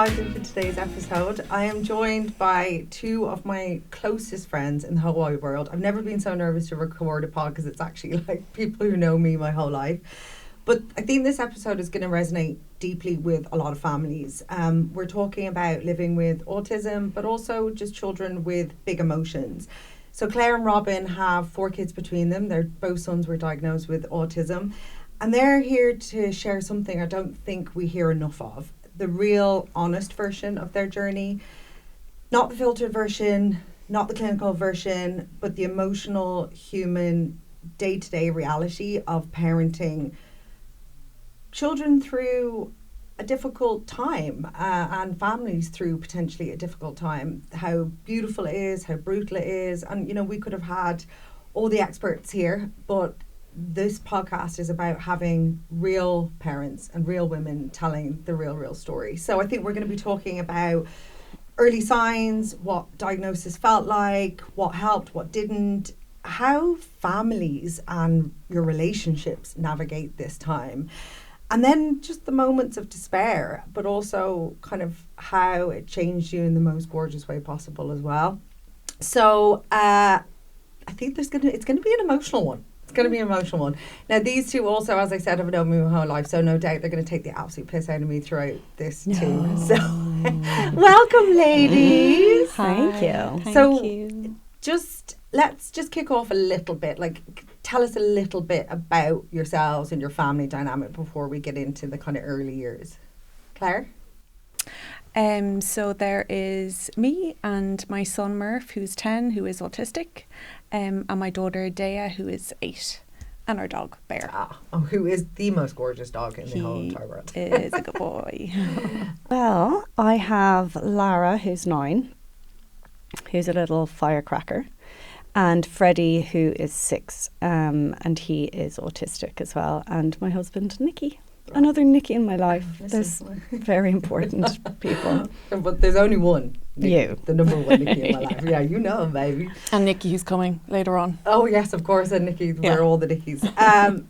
excited for today's episode. I am joined by two of my closest friends in the whole wide world. I've never been so nervous to record a pod because it's actually like people who know me my whole life. But I think this episode is going to resonate deeply with a lot of families. We're talking about living with autism, but also just children with big emotions. So Claire and Robyn have 4 kids between them. Their both sons were diagnosed with autism. And they're here to share something I don't think we hear enough of. The real honest version of their journey. Not the filtered version, not the clinical version, but the emotional, human, day-to-day reality of parenting children through a difficult time and families through potentially a difficult time. How beautiful it is, how brutal it is. And, you know, we could have had all the experts here, but this podcast is about having real parents and real women telling the real story. So I think we're going to be talking about early signs, what diagnosis felt like, what helped, what didn't, how families and your relationships navigate this time. And then just the moments of despair, but also kind of how it changed you in the most gorgeous way possible as well. So I think it's going to be an emotional one. It's going to be an emotional one. Now, these two also, as I said, have known me my whole life, so no doubt they're going to take the absolute piss out of me throughout this too. So, welcome, ladies. Thank you. Thank you. Let's just kick off a little bit. Like, tell us a little bit about yourselves and your family dynamic before we get into the kind of early years. Claire? So there is me and my son Murph, who's 10, who is autistic, and my daughter Dea, who is 8, and our dog Bear. Who is the most gorgeous dog in the whole entire world. He is a good boy. Well, I have Lara, who's 9, who's a little firecracker, and Freddie, who is 6, and he is autistic as well, and my husband Nicky. Another Nicky in my life. There's very important people. But there's only one. Nicky, you. The number one Nicky in my life. Yeah, you know him, baby. And Nicky, who's coming later on. Oh, yes, of course. And Nicky, we're all the Nickies.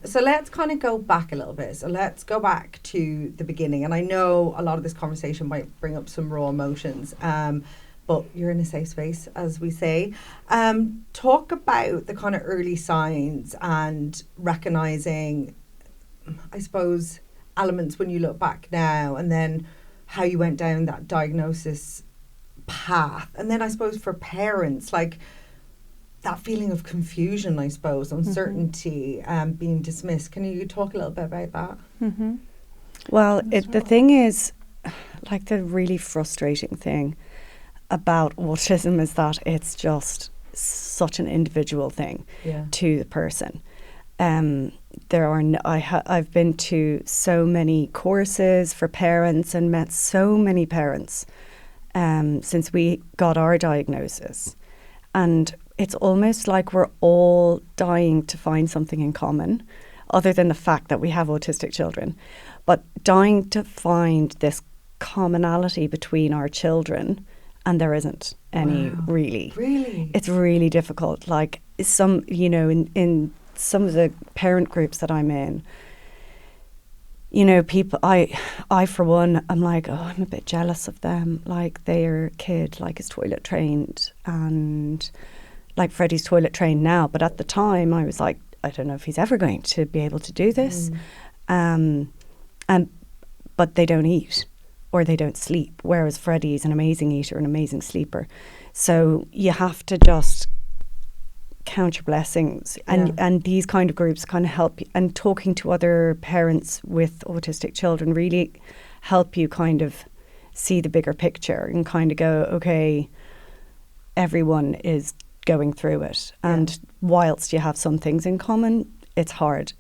So let's kind of go back a little bit. So let's go back to the beginning. And I know a lot of this conversation might bring up some raw emotions. But you're in a safe space, as we say. Talk about the kind of early signs and recognising, I suppose, elements when you look back now, and then how you went down that diagnosis path. And then I suppose for parents, like that feeling of confusion, I suppose, uncertainty, being dismissed. Can you talk a little bit about that? Mm-hmm. Well, the thing is, like the really frustrating thing about autism is that it's just such an individual thing to the person. I've been to so many courses for parents and met so many parents since we got our diagnosis, and it's almost like we're all dying to find something in common, other than the fact that we have autistic children, but dying to find this commonality between our children, and there isn't any. Really, it's really difficult. Like some, in some of the parent groups that I'm in, people, I for one, I'm like, I'm a bit jealous of them. Like their kid, like is toilet trained, and like Freddie's toilet trained now. But at the time, I was like, I don't know if he's ever going to be able to do this. But they don't eat or they don't sleep. Whereas Freddie's an amazing eater, an amazing sleeper. So you have to just count your blessings, and these kind of groups kind of help you, and talking to other parents with autistic children really help you kind of see the bigger picture and kind of go, okay, everyone is going through it, and whilst you have some things in common, it's hard,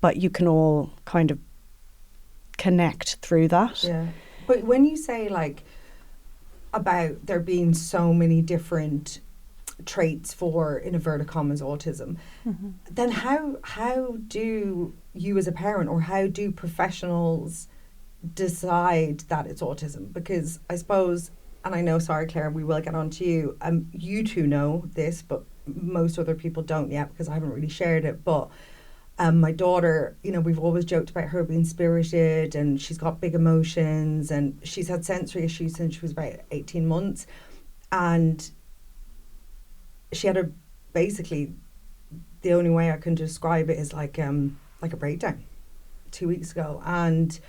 but you can all kind of connect through that. But when you say like about there being so many different traits for, in inverted commas, autism, then how do you as a parent, or how do professionals decide that it's autism? Because I suppose, and I know, sorry Claire, we will get on to you, you two know this, but most other people don't yet because I haven't really shared it, but My daughter, you know, we've always joked about her being spirited, and she's got big emotions, and she's had sensory issues since she was about 18 months. And she had basically, the only way I can describe it is like a breakdown 2 weeks ago, and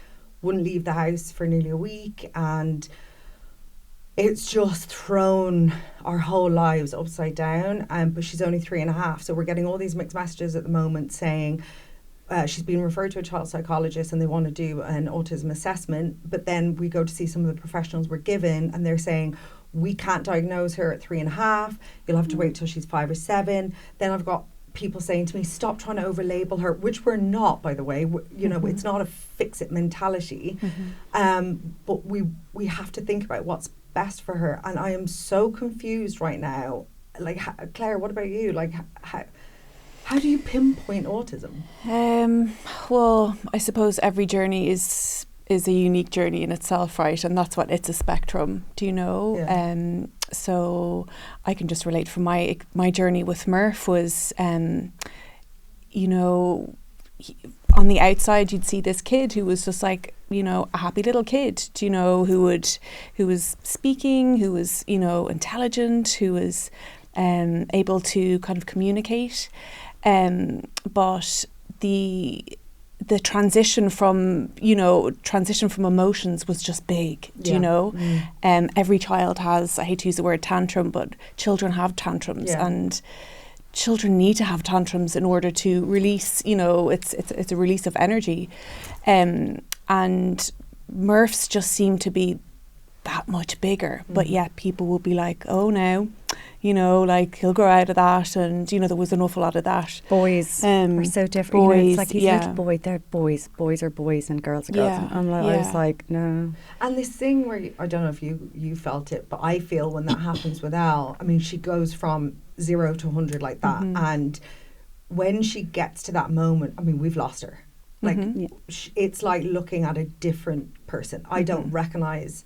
wouldn't leave the house for nearly a week, and it's just thrown our whole lives upside down. But she's only 3.5, so we're getting all these mixed messages at the moment saying she's been referred to a child psychologist and they want to do an autism assessment. But then we go to see some of the professionals we're given, and they're saying, we can't diagnose her at 3.5. You'll have to wait till she's 5 or 7. Then I've got people saying to me, stop trying to overlabel her, which we're not, by the way. You know, it's not a fix-it mentality. But we have to think about what's best for her. And I am so confused right now. Like, Claire, what about you? Like, how do you pinpoint autism? Well, I suppose every journey is a unique journey in itself, right? And that's what it's a spectrum, do you know? Yeah. So I can just relate from my journey with Murph was, you know, on the outside you'd see this kid who was just like, you know, a happy little kid, do you know, who was speaking, who was, you know, intelligent, who was able to kind of communicate, but the transition from emotions was just big, do you know? Every child has, I hate to use the word tantrum, but children have tantrums, and children need to have tantrums in order to release, you know, it's a release of energy. And Murph's just seemed to be that much bigger, but yet people will be like, oh no, you know, like he'll grow out of that, and you know there was an awful lot of that. Boys are so different. Boys, you know, it's like he's a little boy, they're boys. Boys are boys and girls are girls. Yeah. And I was like, no. And this thing where I don't know if you felt it, but I feel when that happens with Al, I mean, she goes from 0 to 100 like that, and when she gets to that moment, I mean, we've lost her. Like it's like looking at a different person. I don't recognize.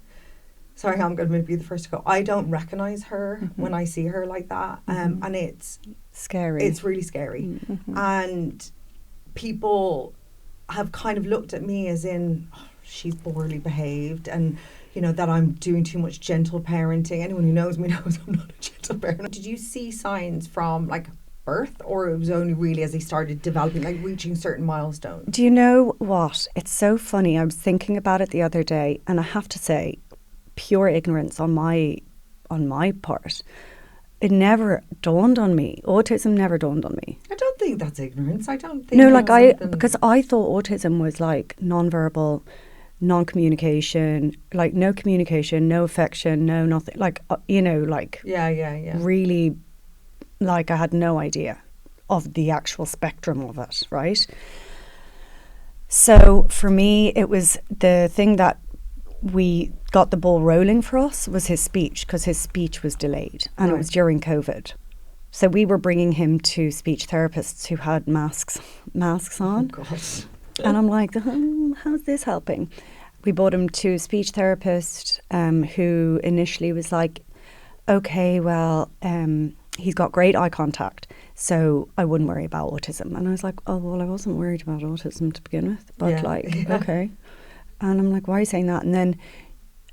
Sorry, I'm going to be the first to go. I don't recognize her when I see her like that. And it's scary. It's really scary. And people have kind of looked at me as in, oh, she's poorly behaved, and, you know, that I'm doing too much gentle parenting. Anyone who knows me knows I'm not a gentle parent. Did you see signs from, like, birth, or it was only really as they started developing, like reaching certain milestones? Do you know what? It's so funny. I was thinking about it the other day, and I have to say, pure ignorance on my part. It never dawned on me. Autism never dawned on me. I don't think that's ignorance. I don't think. No, like because I thought autism was like non-verbal, non-communication, like no communication, no affection, no nothing. Like you know, like really, like I had no idea of the actual spectrum of it, right? So for me, it was the thing that we got the ball rolling for us was his speech, because his speech was delayed, and it was during COVID. So we were bringing him to speech therapists who had masks on. Oh, God. And I'm like, how's this helping? We brought him to a speech therapist who initially was like, okay, well, he's got great eye contact, so I wouldn't worry about autism. And I was like, oh, well, I wasn't worried about autism to begin with, but okay. And I'm like, why are you saying that?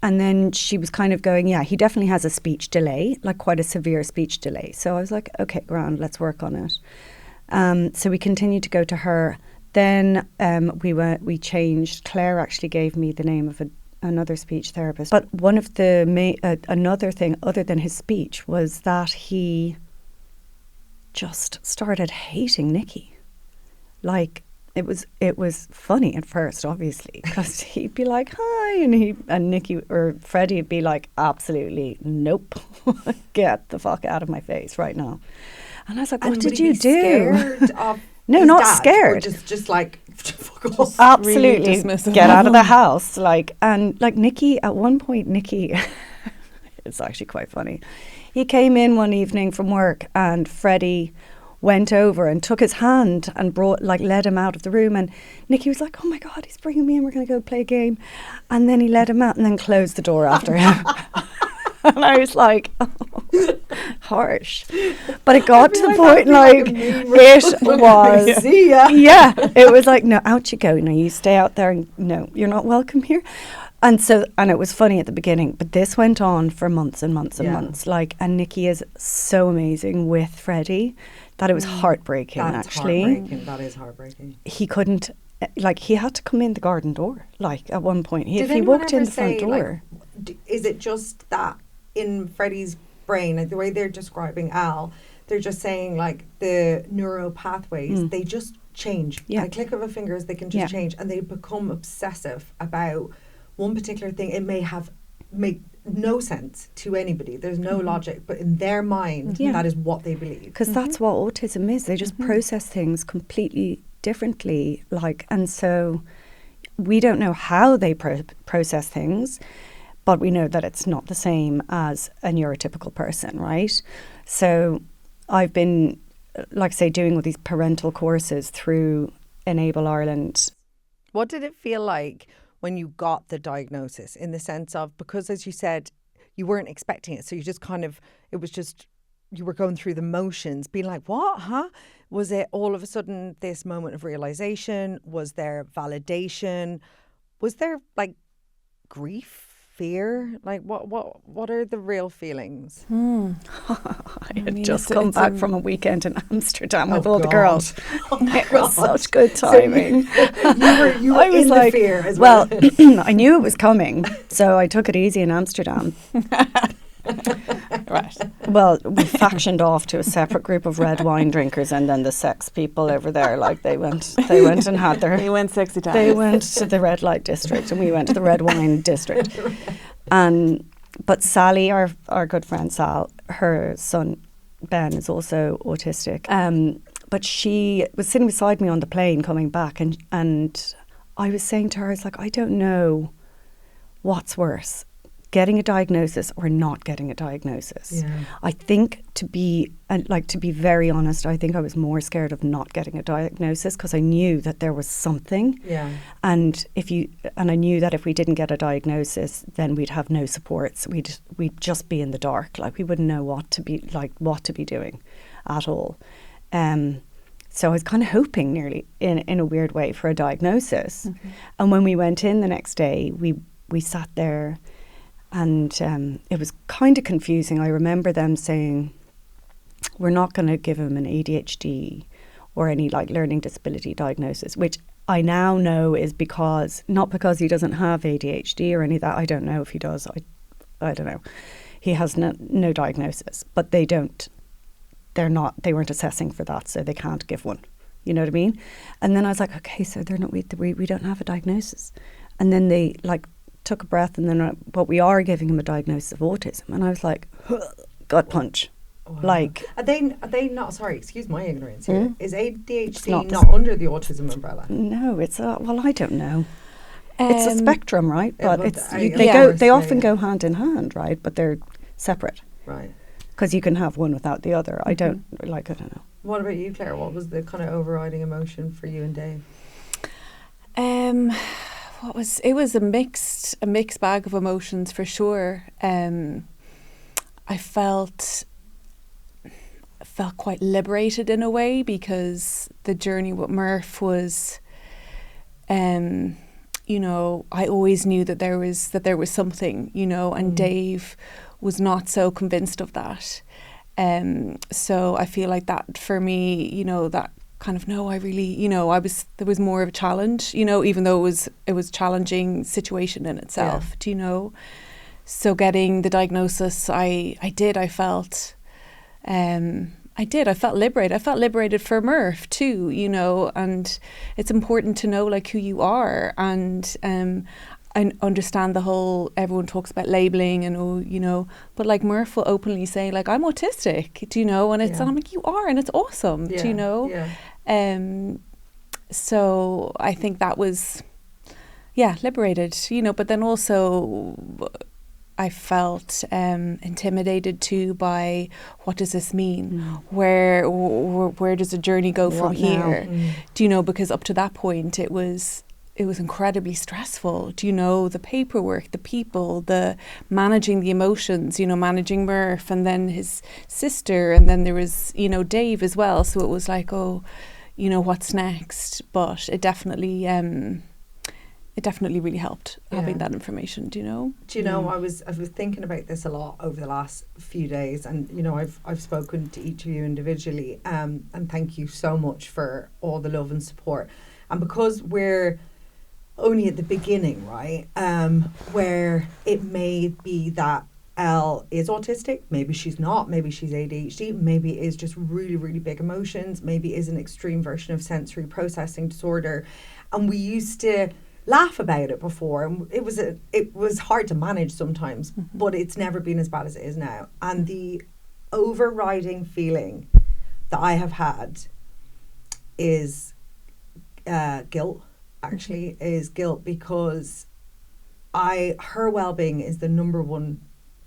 And then she was kind of going, yeah, he definitely has a speech delay, like quite a severe speech delay. So I was like, okay, grand, let's work on it. So we continued to go to her. Then we changed. Claire actually gave me the name of another speech therapist. But one of the another thing other than his speech was that he just started hating Nicky. Like, it was funny at first, obviously, because he'd be like, hi, and Nicky or Freddie would be like, absolutely, nope, get the fuck out of my face right now. And I was like, what did you do? Scared of no, not scared. Just like, fuck off. Absolutely, really get out of the house. Like, and like Nicky, at one point, it's actually quite funny. He came in one evening from work, and Freddie went over and took his hand and led him out of the room, and Nicky was like, oh my God, he's bringing me in, we're going to go play a game. And then he led him out and then closed the door after him. And I was like, oh, harsh. But it got to the point like it was, yeah, it was like, no, out you go. No, you stay out there and no, you're not welcome here. And so, and it was funny at the beginning, but this went on for months and months and months. Like, and Nicky is so amazing with Freddie that it was heartbreaking, actually. Heartbreaking. That is heartbreaking. He couldn't, like, he had to come in the garden door, like, at one point. If he walked in the front door. Like, is it just that in Freddie's brain, like the way they're describing Al, they're just saying, like, the neural pathways, they just change. At a click of a fingers, they can just change. And they become obsessive about one particular thing. It may make no sense to anybody. There's no logic, but in their mind, that is what they believe. Because that's what autism is. They just process things completely differently. Like, and so we don't know how they process things, but we know that it's not the same as a neurotypical person, right? So I've been, like I say, doing all these parental courses through Enable Ireland. What did it feel like when you got the diagnosis, in the sense of, because as you said, you weren't expecting it, so you just kind of, it was just, you were going through the motions, being like, what, huh? Was it all of a sudden this moment of realization? Was there validation? Was there like grief, fear? Like what are the real feelings? I had just come back from a weekend in Amsterdam with all the girls. It was such good timing. So you were in the fear as well. Well, I knew it was coming, so I took it easy in Amsterdam. Right. Well, we factioned off to a separate group of red wine drinkers, and then the sex people over there, like they went and had their. They went sexy times. They went to the red light district, and we went to the red wine district. But Sally, our good friend Sal, her son Ben is also autistic. But she was sitting beside me on the plane coming back, and I was saying to her, it's like, I don't know what's worse, getting a diagnosis or not getting a diagnosis. Yeah. I think to be very honest, I think I was more scared of not getting a diagnosis because I knew that there was something. Yeah. And I knew that if we didn't get a diagnosis, then we'd have no supports. We'd just be in the dark. Like, we wouldn't know what to be doing at all. So I was kind of hoping nearly in a weird way for a diagnosis. Mm-hmm. And when we went in the next day, we sat there. And it was kind of confusing. I remember them saying, we're not going to give him an ADHD or any like learning disability diagnosis, which I now know is not because he doesn't have ADHD or any of that. I don't know if he does. I don't know. He has no diagnosis, but they weren't assessing for that, so they can't give one. You know what I mean? And then I was like, okay, so we don't have a diagnosis. And then they like took a breath, and then but we are giving him a diagnosis of autism, and I was like, gut punch. Wow. Like, are they not? Sorry, excuse my ignorance here. Is ADHD not under the autism umbrella? No, it's well, I don't know. It's a spectrum, right? But they often go hand in hand, right? But they're separate, right? Because you can have one without the other. Mm-hmm. I don't know. What about you, Claire? What was the kind of overriding emotion for you and Dave? It was a mixed bag of emotions for sure. I felt quite liberated in a way, because the journey with Murph was, I always knew that there was something, and Dave was not so convinced of that. So I feel like that for me, that kind of, no, I really, there was more of a challenge, even though it was challenging situation in itself, So getting the diagnosis, I felt liberated. I felt liberated for Murph too, and it's important to know like who you are, and I understand the whole, everyone talks about labelling and, but like Murph will openly say like, I'm autistic, and it's, and I'm like, you are, and it's awesome, so I think that was, liberated, but then also I felt intimidated too by, what does this mean? Where does the journey go from here? Because up to that point it was incredibly stressful. Do you know, the paperwork, the people, the managing the emotions, you know, managing Murph and then his sister, and then there was, you know, Dave as well. So it was like, oh, you know, what's next? But it definitely really helped having that information. Do you know? Do you know, I was thinking about this a lot over the last few days, and you know, I've spoken to each of you individually, and thank you so much for all the love and support. And because we're only at the beginning, right, where it may be that Elle is autistic, maybe she's not, maybe she's ADHD, maybe it is just really, really big emotions, maybe it is an extreme version of sensory processing disorder. And we used to laugh about it before, and it was hard to manage sometimes, but it's never been as bad as it is now. And the overriding feeling that I have had is guilt. Actually, is guilt, because her well-being is the number one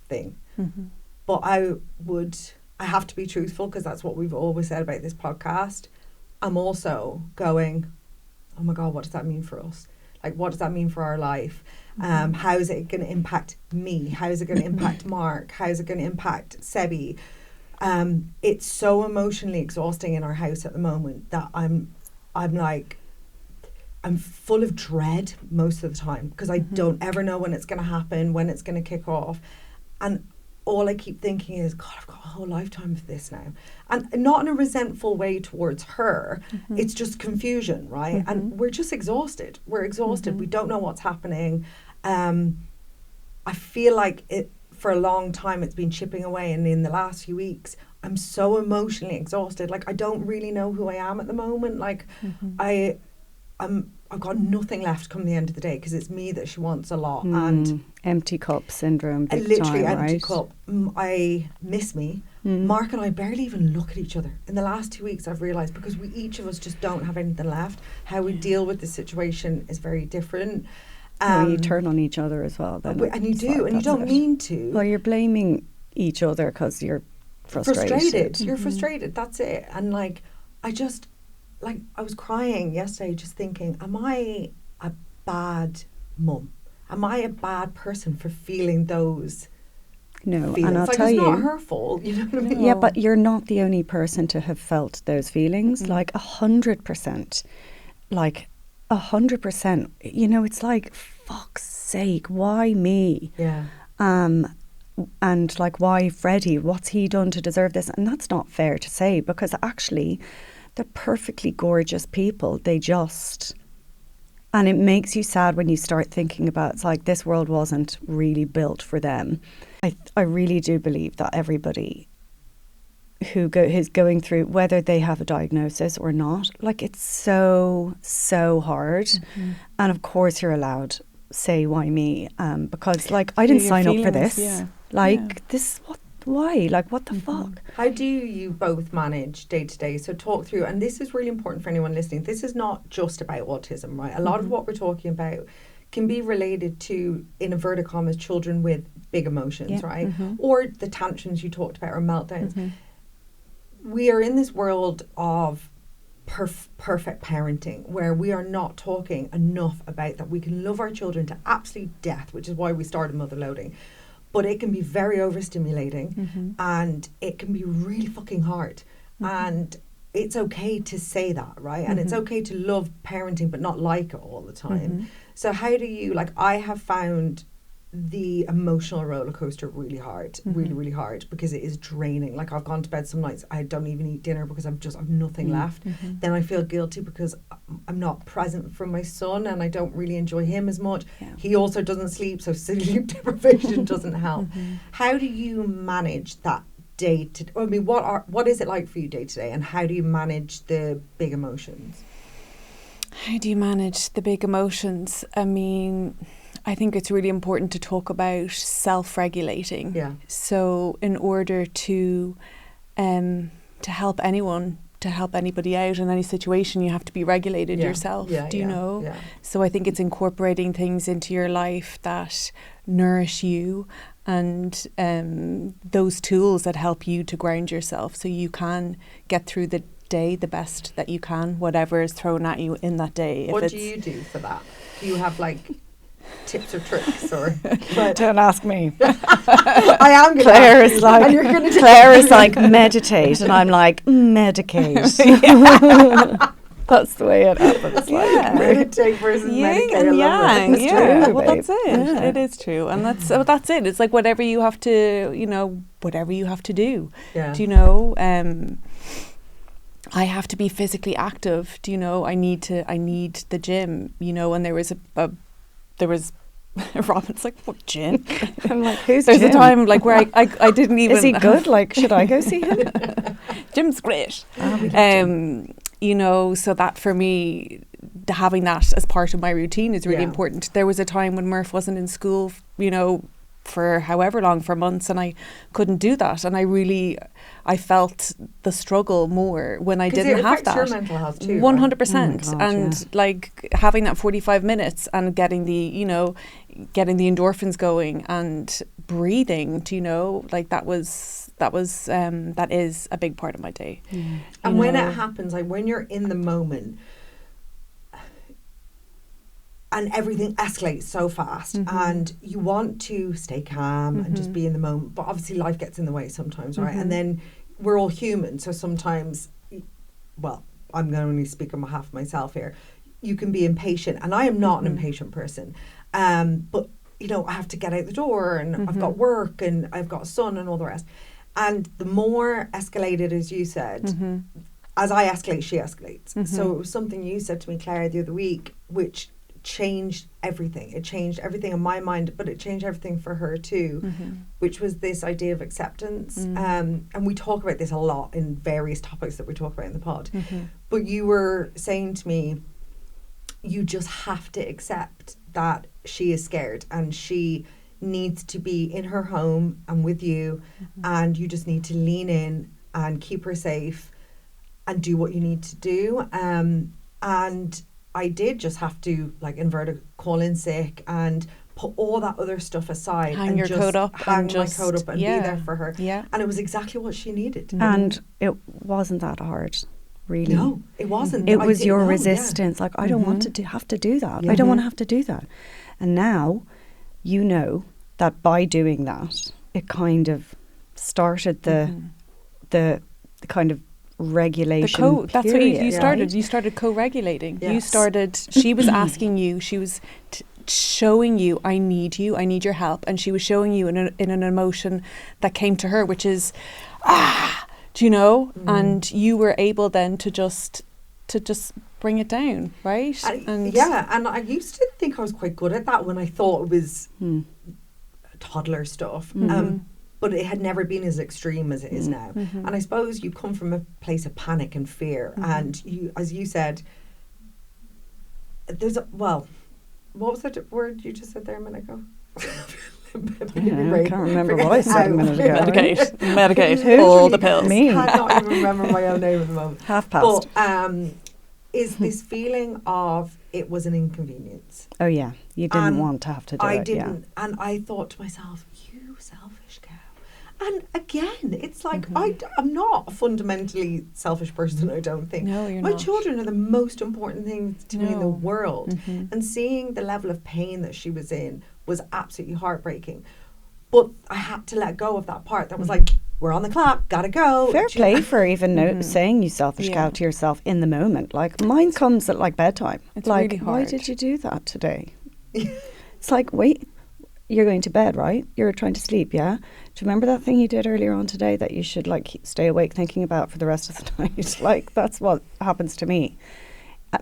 thing. But I have to be truthful, because that's what we've always said about this podcast. I'm also going, oh my God, what does that mean for us? Like, what does that mean for our life? How is it going to impact me? How is it going to impact Mark? How is it going to impact Sebi? It's so emotionally exhausting in our house at the moment that I'm full of dread most of the time, because I don't ever know when it's going to happen, when it's going to kick off. And all I keep thinking is, God, I've got a whole lifetime of this now. And not in a resentful way towards her. It's just confusion, right? And we're just exhausted. We're exhausted. We don't know what's happening. I feel like it, for a long time, it's been chipping away. And in the last few weeks, I'm so emotionally exhausted. Like, I don't really know who I am at the moment. Like, I've got nothing left come the end of the day, because it's me that she wants a lot. And empty cup syndrome, big literally time, empty right? cup. I miss me. Mark and I barely even look at each other. In the last 2 weeks, I've realised, because we each of us just don't have anything left, how we deal with the situation is very different. You turn on each other as well. Then and you do, and you don't mean to. Well, you're blaming each other because you're frustrated. You're frustrated. That's it. And like, I was crying yesterday just thinking, am I a bad mum? Am I a bad person for feeling those No, feelings? and I'll like, tell it's you, not her fault, you know what I mean? Yeah, but you're not the only person to have felt those feelings. Like 100%. Like 100%. You know, it's like, fuck's sake, why me? Yeah. And like, why Freddie? What's he done to deserve this? And that's not fair to say, because actually they're perfectly gorgeous people. And it makes you sad when you start thinking about, it's like, this world wasn't really built for them. I really do believe that everybody who is going through, whether they have a diagnosis or not, like, it's so hard. And of course you're allowed say, why me? Because like, I didn't sign up for this. This, why? Like, what the fuck? How do you both manage day to day? So talk through, and this is really important for anyone listening. This is not just about autism, right? A lot of what we're talking about can be related to, in inverted commas, children with big emotions, right? Or the tantrums you talked about, or meltdowns. We are in this world of perfect parenting, where we are not talking enough about that we can love our children to absolute death, which is why we started Motherloading. But it can be very overstimulating, and it can be really fucking hard. And it's okay to say that, right? And it's okay to love parenting but not like it all the time. So how do you, like, I have found the emotional roller coaster really hard, really hard, because it is draining. Like, I've gone to bed some nights, I don't even eat dinner because I've nothing left. Then I feel guilty because I'm not present for my son, and I don't really enjoy him as much. He also doesn't sleep, so sleep deprivation doesn't help. How do you manage that day to, I mean, what is it like for you day to day, and how do you manage the big emotions? How do you manage the big emotions? I mean, I think it's really important to talk about self-regulating. Yeah. So in order to help anyone, to help anybody out in any situation, you have to be regulated yourself. Do you know? Yeah. So I think it's incorporating things into your life that nourish you, and those tools that help you to ground yourself so you can get through the day the best that you can, whatever is thrown at you in that day. What do you do for that? Do you have like tips or tricks or? Don't ask me. I am gonna Claire ask is you, like, and you're gonna Claire is like, meditate, and I'm like, medicate. That's the way it happens. Like, meditate versus yin medicate. and yang. It's Yeah, true, well, babe. that's it. Yeah. It is true, and that's it. It's like whatever you have to, whatever you have to do. Yeah. Do you know? I have to be physically active. Do you know? I need the gym. And there was Robyn's like, what gym? I'm like, who's There's Jim? a time like where I didn't even. Is he good? Like, should I go see him? Jim's great. So that for me, having that as part of my routine is really important. There was a time when Murph wasn't in school, for however long, for months, and I couldn't do that. And I felt the struggle more when I didn't have that. Your mental health too. 100%. Oh my God, and like having that 45 minutes and getting the endorphins going and breathing, that is a big part of my day. And when it happens, like when you're in the moment and everything escalates so fast and you want to stay calm and just be in the moment, but obviously life gets in the way sometimes, right? And then we're all human, so sometimes, well, I'm going to only speak on behalf of myself here, you can be impatient, and I am not an impatient person, but I have to get out the door, and I've got work, and I've got a son, and all the rest. And the more escalated, as you said, as I escalate, she escalates. So it was something you said to me, Claire, the other week, which changed everything. It changed everything in my mind, but it changed everything for her too, which was this idea of acceptance. And we talk about this a lot in various topics that we talk about in the pod. But you were saying to me, you just have to accept that she is scared and she needs to be in her home and with you, and you just need to lean in and keep her safe and do what you need to do. And I did just have to, like, inverted, call in sick and put all that other stuff aside. Hang and your just coat up. Hang my coat up and be there for her. Yeah. And it was exactly what she needed. And it wasn't that hard, really. No, it wasn't. It was your resistance. Like, I don't want to have to do that. I don't want to have to do that. And now, that by doing that, it kind of started the kind of regulation. That's what you started. Right? You started co-regulating. Yes. You started. She was asking you. She was showing you, I need your help, and she was showing you in an emotion that came to her, which is, and you were able then to just bring it down, right? And I used to think I was quite good at that when I thought it was toddler stuff. But it had never been as extreme as it is now. And I suppose you come from a place of panic and fear. And you, as you said, what was that word you just said there a minute ago? I can't remember what I said a minute ago. Medicate, all the pills. Me. I cannot even remember my own name at the moment. Half past. But is this feeling of it was an inconvenience? Oh yeah, you didn't want to have to do it. I didn't, and I thought to myself, you selfish cow. And again, it's like, I'm not a fundamentally selfish person, I don't think. No, you're not. My not. children are the most important things to me in the world. And seeing the level of pain that she was in was absolutely heartbreaking. But I had to let go of that part that was like, we're on the clock, gotta go. Fair play for even saying you selfish cow to yourself in the moment. Like, mine comes at like bedtime. It's like, really hard. why did you do that today? It's like, wait, you're going to bed, right? You're trying to sleep, yeah? Do you remember that thing you did earlier on today that you should like stay awake thinking about for the rest of the night? Like, that's what happens to me.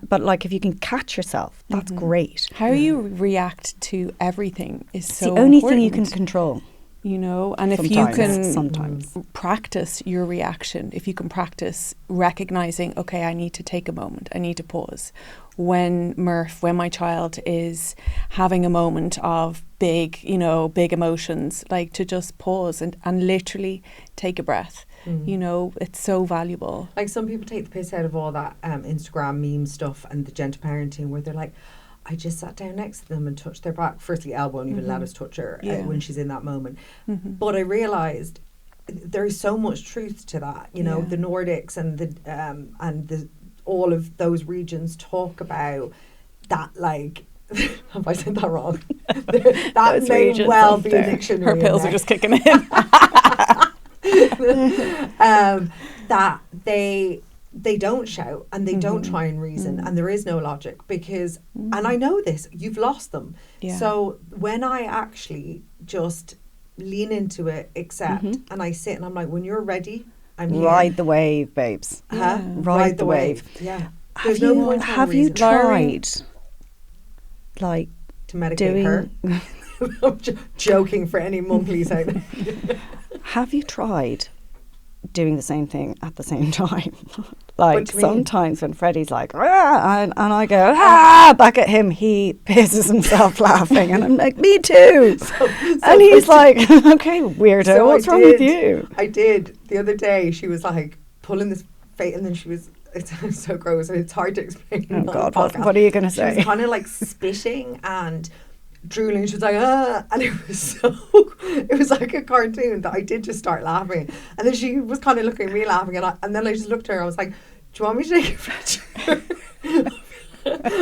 But like, if you can catch yourself, that's great. How you react to everything is so It's the only important. thing you can control. And if you can practice your reaction, if you can practice recognizing, okay, I need to take a moment, I need to pause. When my child is having a moment of big emotions, like to just pause and literally take a breath. It's so valuable. Like, some people take the piss out of all that Instagram meme stuff and the gentle parenting where they're like, I just sat down next to them and touched their back. Firstly, elbow, and even let us touch her when she's in that moment. But I realised there's so much truth to that. You know, the Nordics and the all of those regions talk about that, like, have I said that wrong? That may well be a dictionary. Her pills are just kicking in. That they don't shout and they don't try and reason and there is no logic because, and I know this, you've lost them. Yeah. So when I actually just lean into it, accept, and I sit and I'm like, when you're ready, I'm here. Ride the wave, babes. Ride the wave. Yeah. Have you tried, like, to medicate her? I'm joking for any mum, please. Have you tried doing the same thing at the same time? Like, sometimes when Freddie's like, and I go, back at him, he pisses himself laughing. And I'm like, me too. And he's like, okay, weirdo, what's wrong with you? I did. The other day, she was like pulling this face, and then she was, it sounds so gross, and it's hard to explain. Oh, God, what are you going to say? She was kind of like spitting and drooling. She was like, and it was like a cartoon that I did just start laughing. And then she was kind of looking at me laughing, and then I just looked at her. I was like, do you want me to take a picture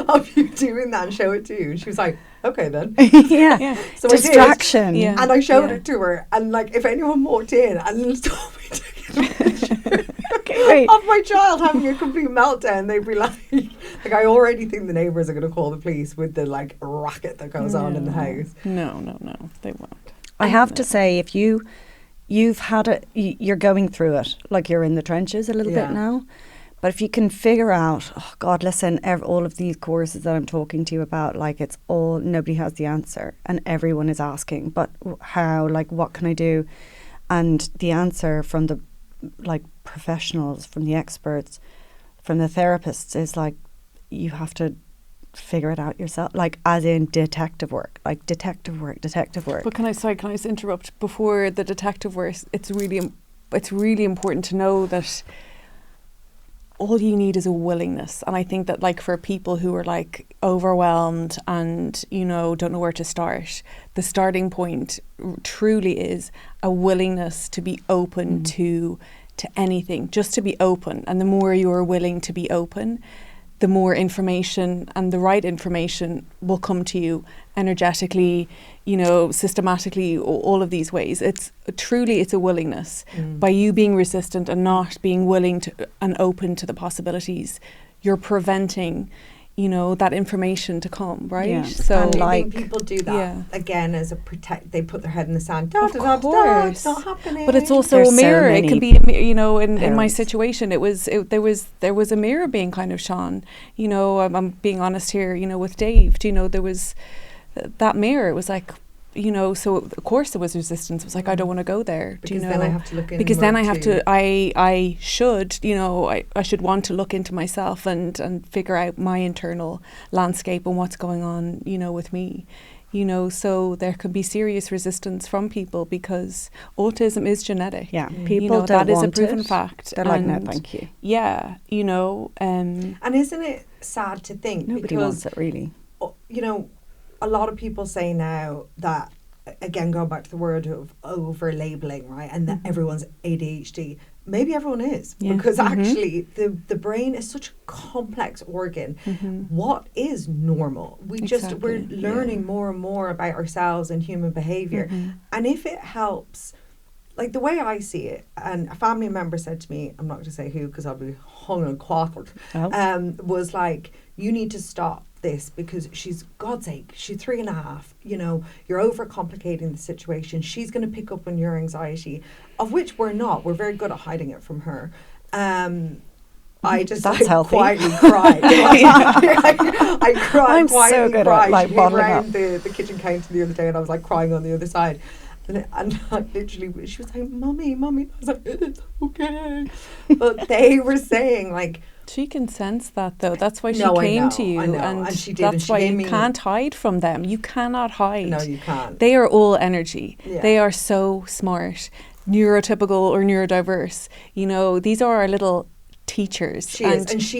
of you doing that and show it to you? And she was like, okay then. Yeah. So distraction. I did, and I showed it to her. And like, if anyone walked in and told me to take a picture of my child having a complete meltdown, they'd be like, I already think the neighbours are going to call the police with the like racket that goes on in the house. No, they won't. I have to say, if you've had it, you're going through it, like you're in the trenches a little bit now. But if you can figure out, oh God, listen, all of these courses that I'm talking to you about, like, it's all, nobody has the answer and everyone is asking, but how, like, what can I do? And the answer from the, like, professionals, from the experts, from the therapists is like, you have to figure it out yourself, like, as in detective work. But can I just interrupt before the detective work? It's really important to know that all you need is a willingness. And I think that, like, for people who are like overwhelmed and, you know, don't know where to start, the starting point truly is a willingness to be open to anything, just to be open. And the more you're willing to be open, the more information and the right information will come to you energetically, you know, systematically, all of these ways. It's a willingness. By you being resistant and not being willing to and open to the possibilities, you're preventing, you know, that information to come, right? Yeah. So, and like, people do that again as a they put their head in the sand. It's not happening. But it's also a mirror. It can be, you know, in my situation, there was a mirror being kind of shone. You know, I'm being honest here. You know, with Dave, do you know, there was that mirror. It was like, you know, so of course there was resistance. It was like, I don't want to go there. Because do you know? Then I have to look in. Because then I have to. I should, you know, I should want to look into myself and figure out my internal landscape and what's going on, you know, with me. You know, so there can be serious resistance from people because autism is genetic. Yeah, people you know, that is a proven fact. They're like, no, thank you. Yeah, you know. And isn't it sad to think? Nobody wants it, really. You know, a lot of people say now that, again, going back to the word of over-labelling, right, and that everyone's ADHD. Maybe everyone is, because actually the brain is such a complex organ. What is normal? We're learning more and more about ourselves and human behaviour. And if it helps, like the way I see it, and a family member said to me, I'm not going to say who because I'll be hung and quartered, was like, you need to stop this because she's, God's sake, she's 3.5, you know, you're overcomplicating the situation. She's going to pick up on your anxiety, of which we're not. We're very good at hiding it from her. I just quietly cried. I cried. I'm so good at like bottling up. The kitchen counter the other day, and I was like crying on the other side. And literally, she was like, "Mummy." I was like, "It's okay." But they were saying like, she can sense that though. That's why she came to you, and she did. That's why you can't hide from them. You cannot hide. No, you can't. They are all energy. Yeah. They are so smart, neurotypical or neurodiverse. You know, these are our little teachers. She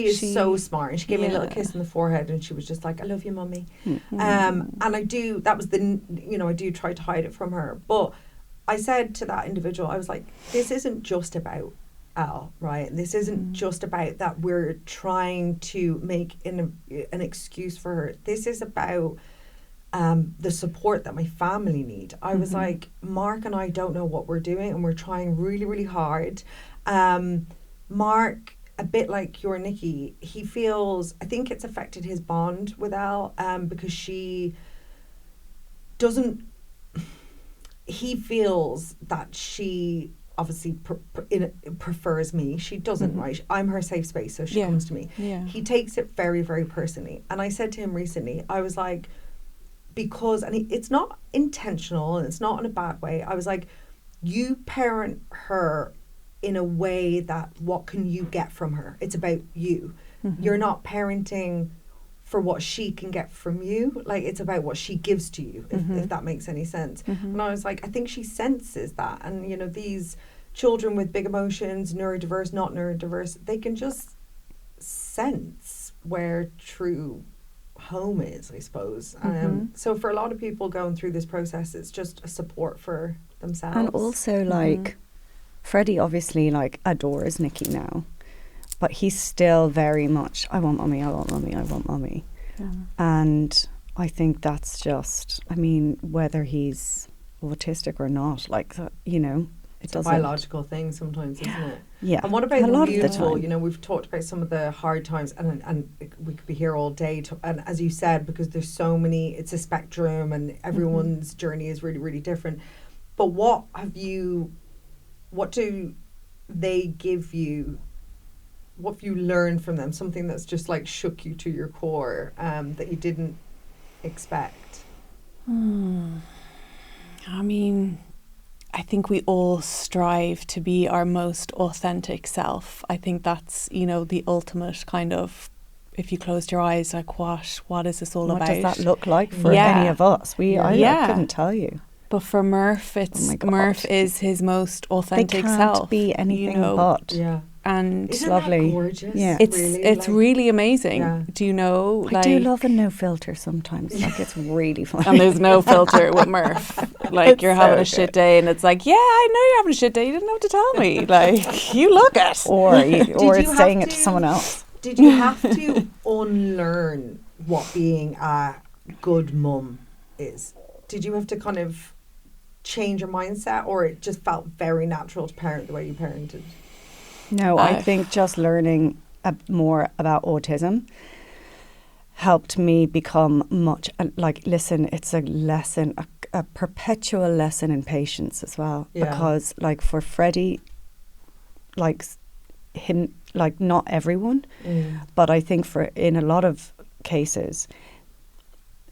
is so smart. And she gave me a little kiss on the forehead, and she was just like, "I love you, Mummy." And I do. That was I do try to hide it from her, but I said to that individual, I was like, this isn't just about Al, right? This isn't just about that we're trying to make an excuse for her. This is about the support that my family need. I was like, Mark and I don't know what we're doing, and we're trying really, really hard. Mark, a bit like your Nicky, he feels, I think it's affected his bond with Al, because she doesn't, he feels that she obviously prefers me. She doesn't, right? I'm her safe space, so she comes to me. Yeah. He takes it very, very personally. And I said to him recently, I was like, because, and it's not intentional and it's not in a bad way, I was like, you parent her in a way that what can you get from her? It's about you. You're not parenting for what she can get from you. Like, it's about what she gives to you, if that makes any sense. And I was like, I think she senses that. And, you know, these children with big emotions, neurodiverse, not neurodiverse, they can just sense where true home is, I suppose. So for a lot of people going through this process, it's just a support for themselves. And also, like, Freddie obviously, like, adores Nicky now, but he's still very much, I want mommy, I want mommy, I want mommy. And I think that's just, I mean, whether he's autistic or not, like, you know, it's a biological thing sometimes, isn't it? Yeah. And what about a the lot beautiful? of the time. You know, we've talked about some of the hard times, and we could be here all day. And as you said, because there's so many, it's a spectrum, and everyone's journey is really, really different. But what do they give you? What have you learned from them? Something that's just like shook you to your core, that you didn't expect? I mean, I think we all strive to be our most authentic self. I think that's, you know, the ultimate kind of, if you closed your eyes, like, what is this all about? What does that look like for any of us? I couldn't tell you. But for Murph, Murph is his most authentic self. They can't be anything, you know, but. Yeah. And isn't lovely. That gorgeous? Yeah. It's really amazing. Yeah. Do you know? I do love a no filter sometimes. Like, it's really fun. And there's no filter with Murph. Like, you're having a shit day, and it's like, yeah, I know you're having a shit day. You didn't know what to tell me. Like, you look it. Or it's saying it to someone else. Did you have to unlearn what being a good mum is? Did you have to kind of change your mindset, or it just felt very natural to parent the way you parented? No, I think just learning more about autism helped me become much, like, listen, it's a lesson, a perpetual lesson in patience as well. Yeah. Because, like, for Freddie, like, him, like, not everyone, but I think in a lot of cases,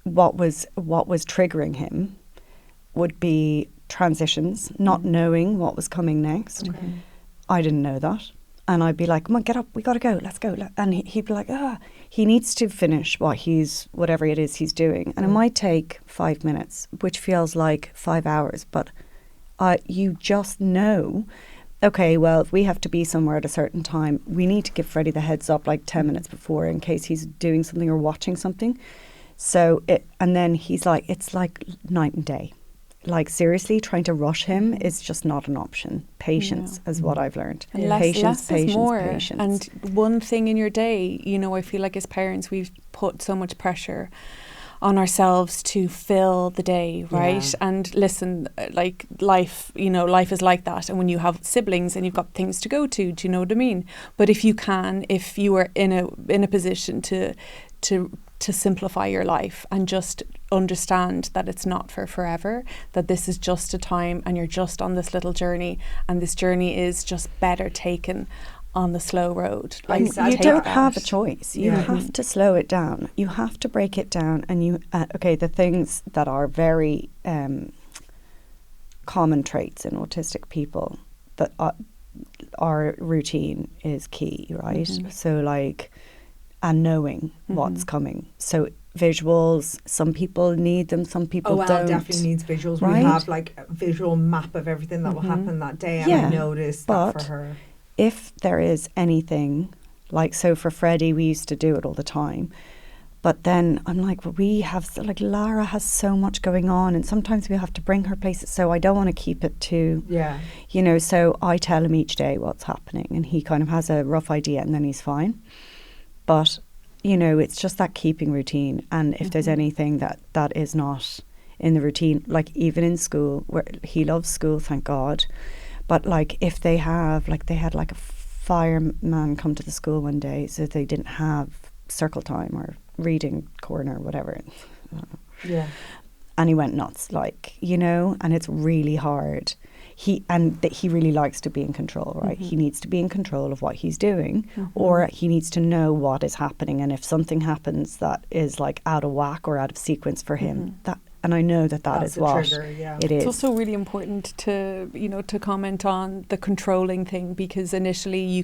what was triggering him would be transitions, not knowing what was coming next. Okay. I didn't know that. And I'd be like, come on, get up, we got to go, let's go. And he'd be like, he needs to finish whatever it is he's doing. And it might take 5 minutes, which feels like 5 hours. But you just know, okay, well, if we have to be somewhere at a certain time, we need to give Freddie the heads up like 10 minutes before in case he's doing something or watching something. So, and then he's like, it's like night and day. Like, seriously, trying to rush him is just not an option. Patience is what I've learned. And patience is more. Patience. And one thing in your day, you know, I feel like as parents, we've put so much pressure on ourselves to fill the day, right? Yeah. And listen, like, life, you know, life is like that. And when you have siblings and you've got things to go to, do you know what I mean? But if you are in a position to simplify your life and just understand that it's not for forever, that this is just a time and you're just on this little journey, and this journey is just better taken on the slow road. Like, you don't have a choice. You have to slow it down. You have to break it down. And you, the things that are very common traits in autistic people, that our routine is key, right? So, like, and knowing what's coming. So visuals, some people need them, some people don't. Definitely needs visuals. Right? We have like a visual map of everything that will happen that day, and I noticed that for her. If there is anything, like, so for Freddie, we used to do it all the time, But then I'm like, well, Lara has so much going on, and sometimes we have to bring her places. So I don't want to keep it too, so I tell him each day what's happening, and he kind of has a rough idea, and then he's fine. But, it's just that keeping routine. And if there's anything that is not in the routine, like even in school, where he loves school, thank God. But like if they had like a fireman come to the school one day, so they didn't have circle time or reading corner or whatever. Yeah. And he went nuts, and it's really hard. He really likes to be in control, right? He needs to be in control of what he's doing, or he needs to know what is happening. And if something happens that is like out of whack or out of sequence for him, and I know that is what trigger, it is. It's also really important to, to comment on the controlling thing, because initially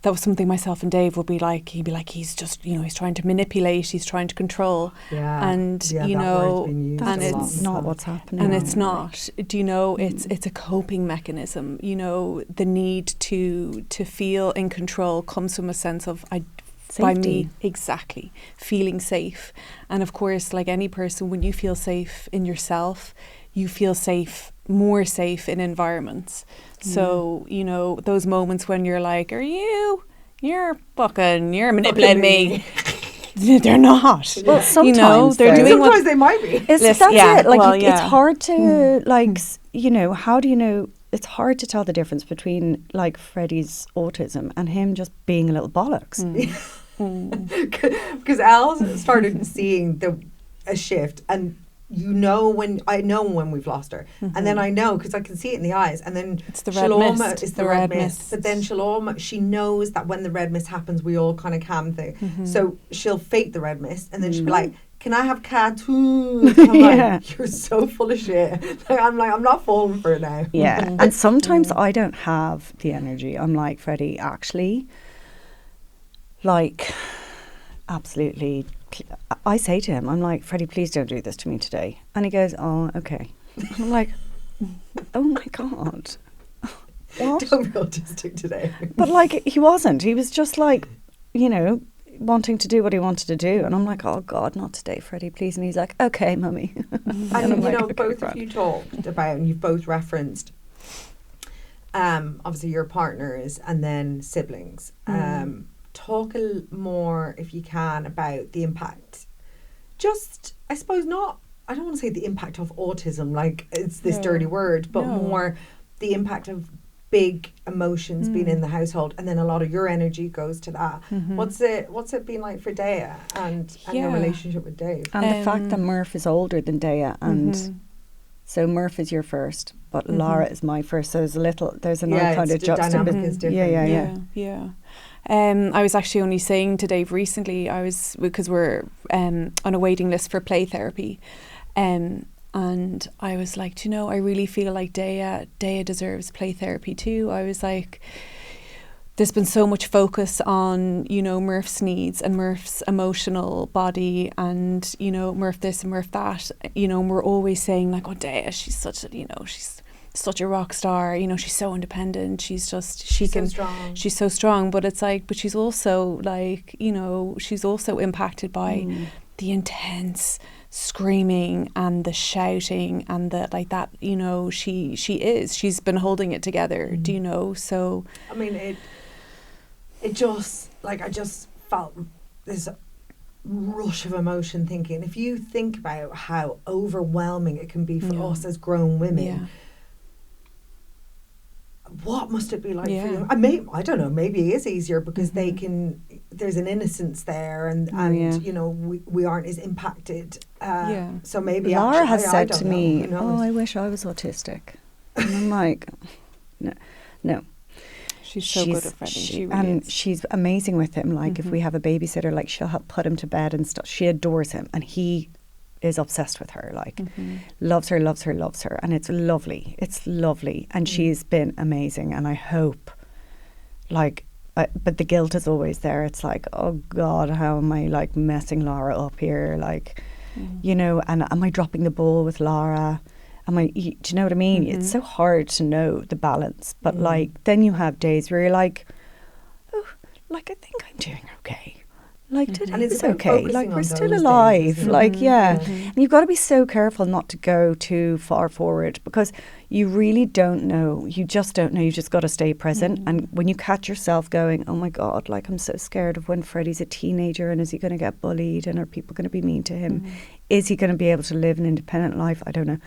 that was something myself and Dave would be like, he'd be like, he's just, he's trying to manipulate, he's trying to control. Yeah. And, and it's not what's happening. And it's not, it's a coping mechanism, the need to feel in control comes from a sense of, safety. By me, exactly, feeling safe. And of course, like any person, when you feel safe in yourself, you feel more safe in environments. So, those moments when you're like, you're manipulating me. They're not. Well, sometimes they're doing sometimes they might be. That's it. It's hard to how do you know? It's hard to tell the difference between like Freddie's autism and him just being a little bollocks. Because Elle started seeing a shift, and when we've lost her, and then I know because I can see it in the eyes, and then it's the red mist. It's the red mist. But then she knows that when the red mist happens, we all kind of calm things. So she'll fake the red mist, and then she'll be like, "Can I have cat too?" I'm like, "You're so full of shit." I'm not falling for it now. Yeah, and sometimes I don't have the energy. I'm like, Freddie, actually, like, absolutely. I say to him, I'm like, Freddie, please don't do this to me today. And he goes, oh, okay. I'm like, oh my God. What? Don't be autistic today. But like, he wasn't. He was just like, wanting to do what he wanted to do. And I'm like, oh God, not today, Freddie, please. And he's like, okay, mummy. And both of you talked about, and you've both referenced, obviously your partners and then siblings. Talk more, if you can, about the impact. Just, I suppose I don't want to say the impact of autism, like it's this dirty word, but more the impact of big emotions being in the household, and then a lot of your energy goes to that. What's it been like for Dea and your relationship with Dave? And the fact that Murph is older than Dea, and so Murph is your first, but Lara is my first. So there's a nice kind of juxtaposition. Yeah. I was actually only saying to Dave recently, because we're on a waiting list for play therapy, and I was like, I really feel like Dea deserves play therapy too. I was like, there's been so much focus on, Murph's needs and Murph's emotional body and, Murph this and Murph that, and we're always saying like, oh, Dea, she's such a rock star, she's so independent, she's so strong, but it's like, but she's also like, she's also impacted by the intense screaming and the shouting and the like that, she's been holding it together, so I mean it just, like, I just felt this rush of emotion thinking, if you think about how overwhelming it can be for us as grown women, what must it be like for you? I don't know, maybe it is easier because there's an innocence there, and we aren't as impacted. So maybe Lara has said to me, I wish I was autistic. And I'm like, no. She's so good at Freddie. She really is. She's amazing with him. Like if we have a babysitter, like she'll help put him to bed and stuff. She adores him, and he is obsessed with her, like loves her, and it's lovely, and she's been amazing, and I hope, like, but the guilt is always there. It's like, oh God, how am I like messing Lara up here, like, and am I dropping the ball with Lara? Do you know what I mean? It's so hard to know the balance, but like then you have days where you're like, oh, like I think I'm doing okay. Like, And it's it's about okay. focusing Like, on we're still those alive. days, isn't it? Like, yeah. Mm-hmm. And you've got to be so careful not to go too far forward, because you really don't know. You just don't know. You just got to stay present. And when you catch yourself going, oh my God, like, I'm so scared of when Freddie's a teenager, and is he going to get bullied, and are people going to be mean to him? Is he going to be able to live an independent life? I don't know.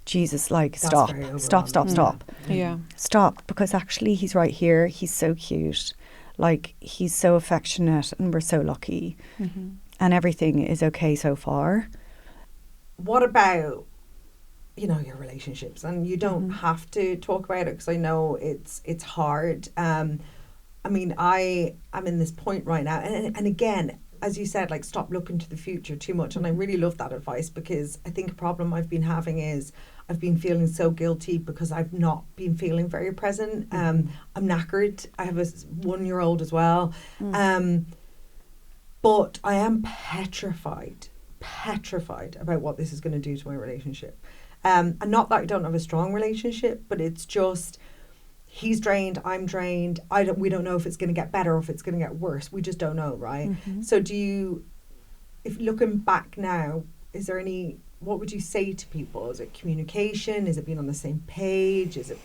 Jesus, like, That's stop, very stop, stop, overwhelming. stop. Yeah. Stop, because actually he's right here. He's so cute. Like, he's so affectionate, and we're so lucky. And everything is okay so far. What about, you know, your relationships? And you don't have to talk about it, because I know it's hard. I mean, I am in this point right now, and again, as you said, like, stop looking to the future too much. And I really love that advice, because I think a problem I've been having is I've been feeling so guilty because I've not been feeling very present. I'm knackered. I have a 1-year-old as well. But I am petrified about what this is going to do to my relationship. And not that I don't have a strong relationship, but it's just, he's drained, I'm drained. We don't know if it's going to get better or if it's going to get worse. We just don't know, right? So if looking back now, is there what would you say to people? Is it communication? Is it being on the same page? Is it,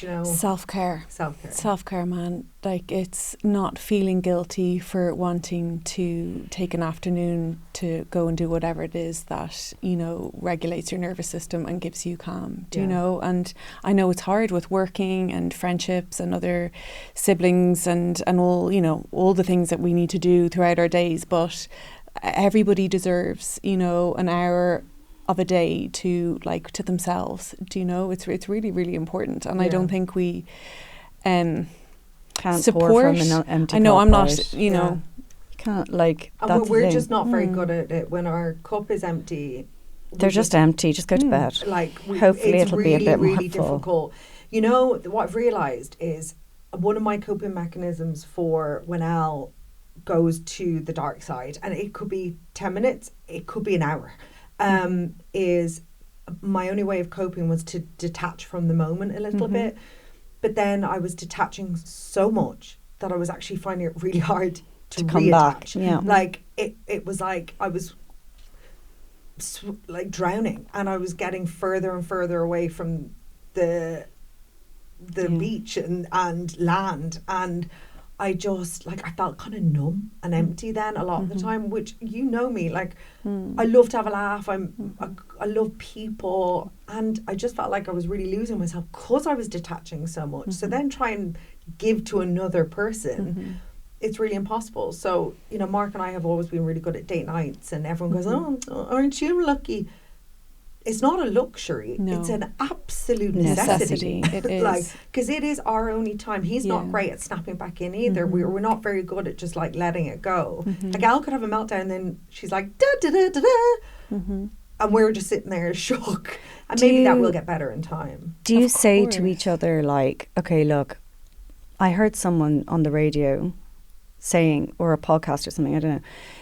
you know? Self-care. Self-care, man. Like, it's not feeling guilty for wanting to take an afternoon to go and do whatever it is that, you know, regulates your nervous system and gives you calm. Do you know? And I know it's hard with working and friendships and other siblings and all, you know, all the things that we need to do throughout our days, but everybody deserves, you know, an hour of a day to themselves. Do you know? It's really, really important. And I don't think we can't support pour from an empty I know, cup, I'm not, right? you know. You can't, like, and that's we're the just thing. not very good at it. When our cup is empty, They're just empty. Just go to bed. Like, hopefully it's it'll really, be a bit more really full. difficult. You know, what I've realised is one of my coping mechanisms for when Al goes to the dark side, and it could be 10 minutes, it could be an hour, is my only way of coping was to detach from the moment a little bit. But then I was detaching so much that I was actually finding it really hard to come reattach. back. Yeah. Like, it was like I was like drowning, and I was getting further and further away from the beach and land, and I just, like, I felt kind of numb and empty then a lot of the time, which, you know me, like, I love to have a laugh. I love people, and I just felt like I was really losing myself because I was detaching so much. So then try and give to another person, it's really impossible. So, you know, Mark and I have always been really good at date nights, and everyone goes, oh, aren't you lucky? It's not a luxury. No. It's an absolute necessity. It is. Like, because it is our only time. He's not great at snapping back in either. We're not very good at just, like, letting it go. Like, Al could have a meltdown, and then she's like, da da da da da. And we're just sitting there shook. And maybe that will get better in time. Do you say to each other, like, okay, look, I heard someone on the radio saying, or a podcast or something, I don't know,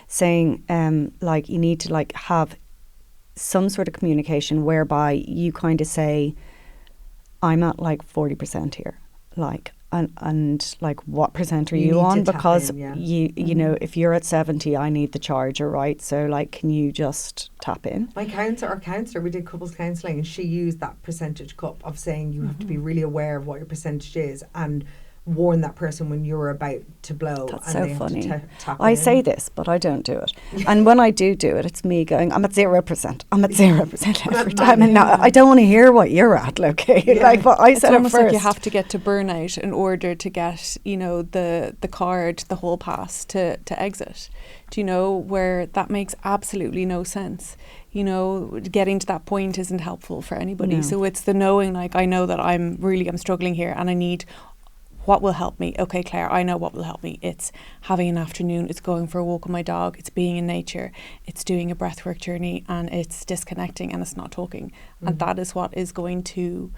saying, like, you need to, like, have some sort of communication whereby you kind of say, I'm at, like, 40% here, like, and like, what percent are you on? Because you know, if you're at 70, I need the charger, right? So, like, can you just tap in? Our counsellor, we did couples counselling, and she used that percentage cup of saying you have to be really aware of what your percentage is and warn that person when you're about to blow. That's and so they funny. Have to tap I in. say this, but I don't do it. And when I do it, it's me going, I'm at 0%. I'm at 0% every time. And now I don't want to hear what you're at, okay? Yeah. Like, what I said at first. It's almost like you have to get to burnout in order to get, you know, the card, the whole pass to exit. Do you know, where that makes absolutely no sense? You know, getting to that point isn't helpful for anybody. No. So it's the knowing, like, I know that I'm struggling here, and I need what will help me. Okay, Claire, I know what will help me. It's having an afternoon, it's going for a walk with my dog, it's being in nature, it's doing a breathwork journey, and it's disconnecting, and it's not talking. And that is what is going to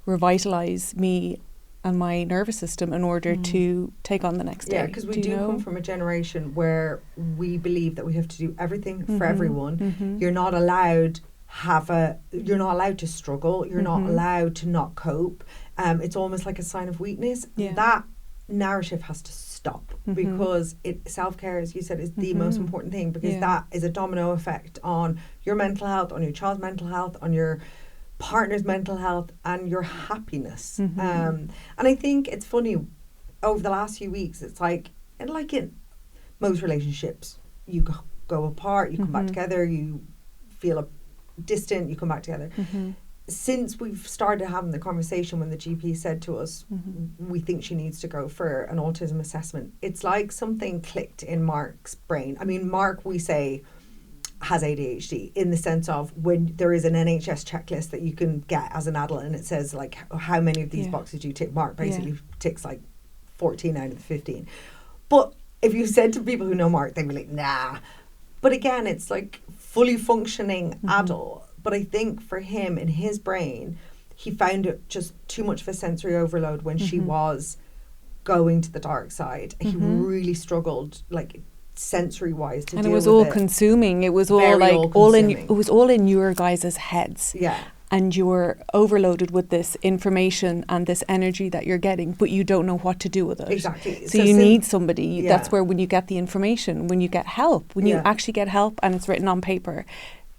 revitalise me and my nervous system in order to take on the next day. Yeah, because we do come from a generation where we believe that we have to do everything for everyone. You're not allowed you're not allowed to struggle. You're not allowed to not cope. It's almost like a sign of weakness. Yeah. That narrative has to stop, because self-care, as you said, is the most important thing, because that is a domino effect on your mental health, on your child's mental health, on your partner's mental health, and your happiness. And I think it's funny, over the last few weeks, it's like in most relationships, you go apart, you come back together, you feel distant, you come back together. Since we've started having the conversation, when the GP said to us, we think she needs to go for an autism assessment, it's like something clicked in Mark's brain. I mean, Mark, we say, has ADHD, in the sense of, when there is an NHS checklist that you can get as an adult, and it says like, how many of these boxes do you tick? Mark basically ticks like 14 out of the 15. But if you said to people who know Mark, they'd be like, nah. But again, it's like fully functioning adult. But I think for him, in his brain, he found it just too much of a sensory overload when she was going to the dark side. He really struggled, like, sensory-wise, to deal with it. And it was all consuming. It was all like it was all in your guys' heads. Yeah. And you're overloaded with this information and this energy that you're getting, but you don't know what to do with it. Exactly. So you need somebody. That's where, when you get the information, when you get help, when you actually get help and it's written on paper,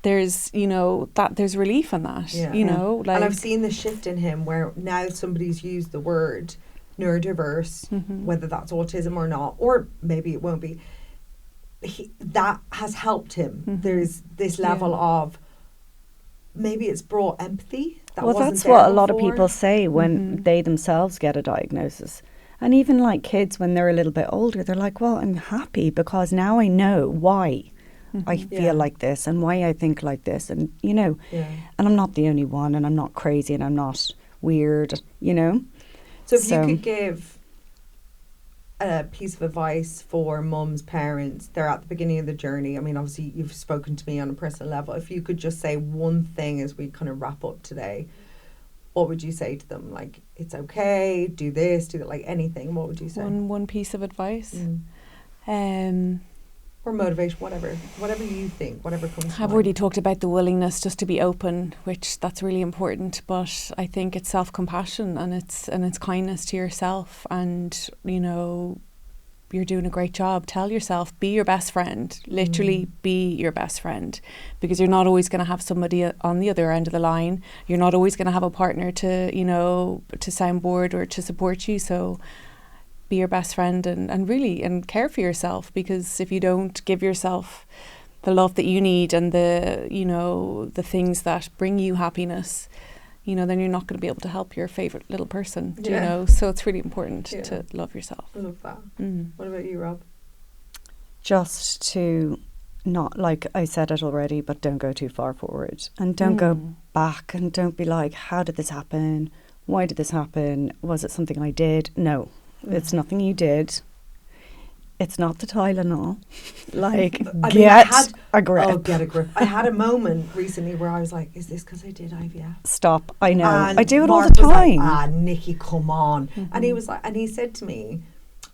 there's, there's relief in that, like. And I've seen the shift in him, where now somebody's used the word neurodiverse, whether that's autism or not, or maybe it won't be. That has helped him. There's this level of, maybe it's brought empathy. That's what a lot of people say when they themselves get a diagnosis. And even like kids, when they're a little bit older, they're like, well, I'm happy because now I know why I feel like this and why I think like this. And, and I'm not the only one, and I'm not crazy, and I'm not weird, So if you could give a piece of advice for mums, parents, they're at the beginning of the journey. I mean, obviously you've spoken to me on a personal level. If you could just say one thing as we kind of wrap up today, what would you say to them? Like, it's okay, do this, do that, like anything. What would you say? One piece of advice? Or motivation, whatever you think, whatever comes to I've already talked about the willingness just to be open, which that's really important. But I think it's self-compassion, and it's kindness to yourself. And, you're doing a great job. Tell yourself, be your best friend. Literally be your best friend, because you're not always going to have somebody on the other end of the line. You're not always going to have a partner to soundboard or to support you. So be your best friend and really care for yourself, because if you don't give yourself the love that you need and the things that bring you happiness, then you're not going to be able to help your favourite little person, so it's really important to love yourself. I love that. What about you, Rob? Just to not, like I said it already, but don't go too far forward, and don't go back, and don't be like, how did this happen? Why did this happen? Was it something I did? No. It's nothing you did. It's not the Tylenol. Like, get a grip. Oh, get a grip. I had a moment recently where I was like, is this because I did IVF? Stop. I know. And I do it Mark all the time. Was like, Nicky, come on. And he was like, and he said to me,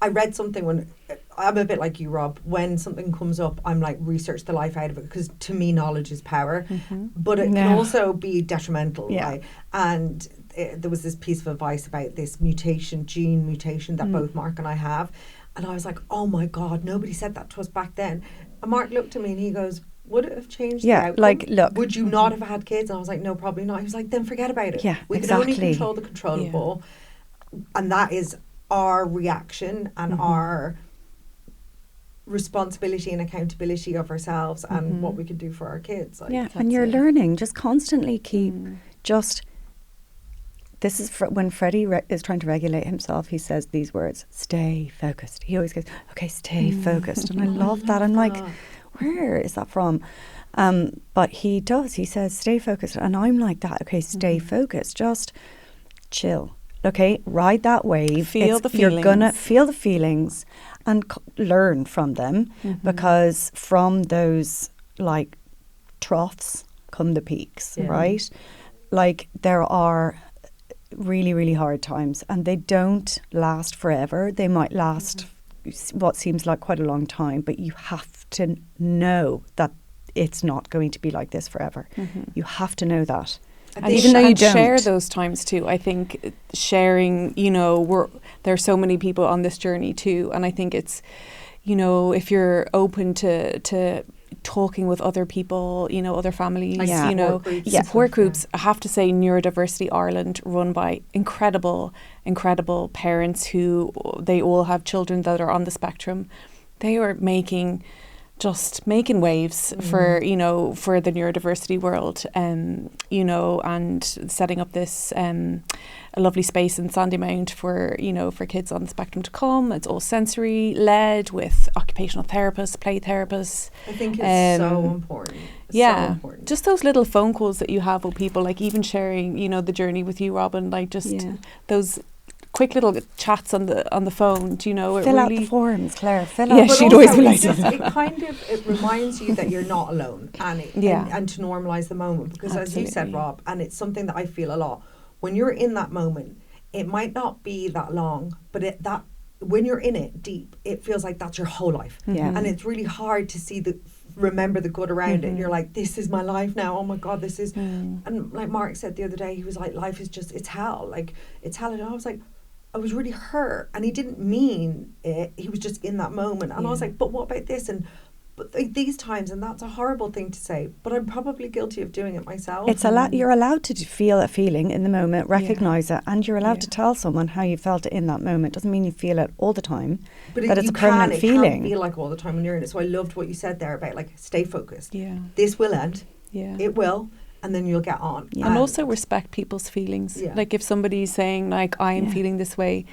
I read something, when I'm a bit like you, Rob, when something comes up, I'm like, research the life out of it, because to me, knowledge is power. But it can also be detrimental, right? And there was this piece of advice about this gene mutation that both Mark and I have. And I was like, oh my God, nobody said that to us back then. And Mark looked at me and he goes, would it have changed the outcome? Like, look. Would you not have had kids? And I was like, no, probably not. He was like, then forget about it. Yeah, we can only control the controllable. And that is our reaction and our responsibility and accountability of ourselves and what we can do for our kids. Like, and you're learning. Just constantly keep this is when Freddie is trying to regulate himself. He says these words, stay focused. He always goes, okay, stay focused. And I love that. I'm like, where is that from? But he does. He says, stay focused. And I'm like that. Okay, stay focused. Just chill. Okay, ride that wave. Feel the feelings. You're going to feel the feelings and learn from them, because from those, like, troughs come the peaks, right? Like, there are really, really hard times, and they don't last forever. They might last what seems like quite a long time, but you have to know that it's not going to be like this forever. You have to know that. And even though you don't share those times too, I think sharing, there are so many people on this journey too, and I think it's, if you're open to talking with other people, other families, support groups. I have to say, Neurodiversity Ireland, run by incredible parents who they all have children that are on the spectrum. They are making waves for the neurodiversity world, and setting up this a lovely space in Sandymount for kids on the spectrum to come. It's all sensory led with occupational therapists, play therapists. I think it's so important. So important. Just those little phone calls that you have with people, like even sharing the journey with you, Robyn, like those quick little chats on the phone. Do you know? Fill out the forms, Claire. She'd always be like it reminds you that you're not alone, and to normalise the moment, because as you said, Rob, and it's something that I feel a lot. When you're in that moment, it might not be that long, but when you're in it deep, it feels like that's your whole life. And it's really hard to remember the good around it. And you're like, this is my life now. Oh my God, this is. And like Mark said the other day, he was like, life is just, it's hell. Like, it's hell. And I was like, I was really hurt, and he didn't mean it. He was just in that moment. And I was like, but what about this? But these times, and that's a horrible thing to say, but I'm probably guilty of doing it myself. It's you're allowed to feel a feeling in the moment, recognise it, and you're allowed to tell someone how you felt in that moment. Doesn't mean you feel it all the time, but it's a permanent feeling. It can feel like all the time when you're in it. So I loved what you said there about like, stay focused. Yeah. This will end. Yeah. It will. And then you'll get on. Yeah. And also respect people's feelings. Yeah. Like if somebody's saying like, I am feeling this way,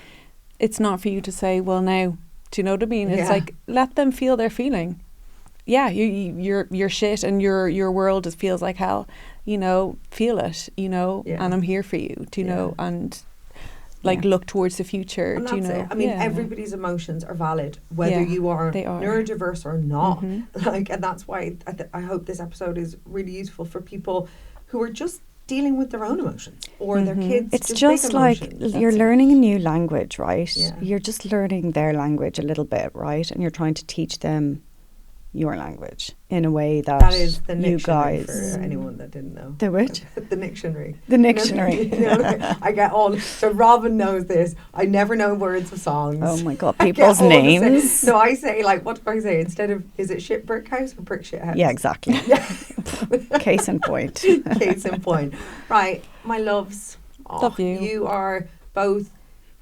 it's not for you to say, well, now, do you know what I mean? It's like, let them feel their feeling. Yeah, you're shit and your world feels like hell. Feel it, and I'm here for you, do you know, and look towards the future. And that's it. I mean, everybody's emotions are valid, whether you are neurodiverse or not. And that's why I hope this episode is really useful for people who are just dealing with their own emotions or their kids. It's just like you're learning a new language, right? Yeah. You're just learning their language a little bit, right? And you're trying to teach them your language in a way that is the you guys, for anyone that didn't know. The what? The dictionary. The dictionary. I get all. So Robyn knows this. I never know words of songs. Oh my God, people's names. So I say like, what do I say instead of? Is it shit brick house or brick shit house? Yeah, exactly. Case in point. Case in point. Right, my loves. Love you. You are both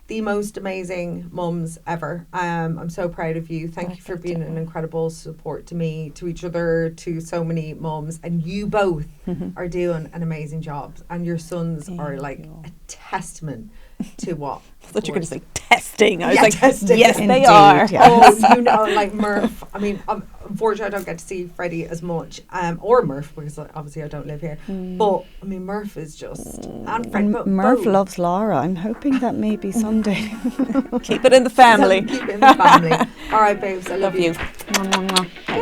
the most amazing mums ever. I'm so proud of you. Thank you for being an incredible support to me, to each other, to so many mums. And you both are doing an amazing job. And your sons are like a testament to what? I thought you were going to say testing. I was like, testing. Yes, Indeed, they are. Yes. Oh, like Murph. I mean, unfortunately, I don't get to see Freddie as much, or Murph, because obviously I don't live here. But I mean, Murph is just and Murph loves Laura. I'm hoping that maybe someday. Keep it in the family. Keep it in the family. All right, babes. I love you. Bye.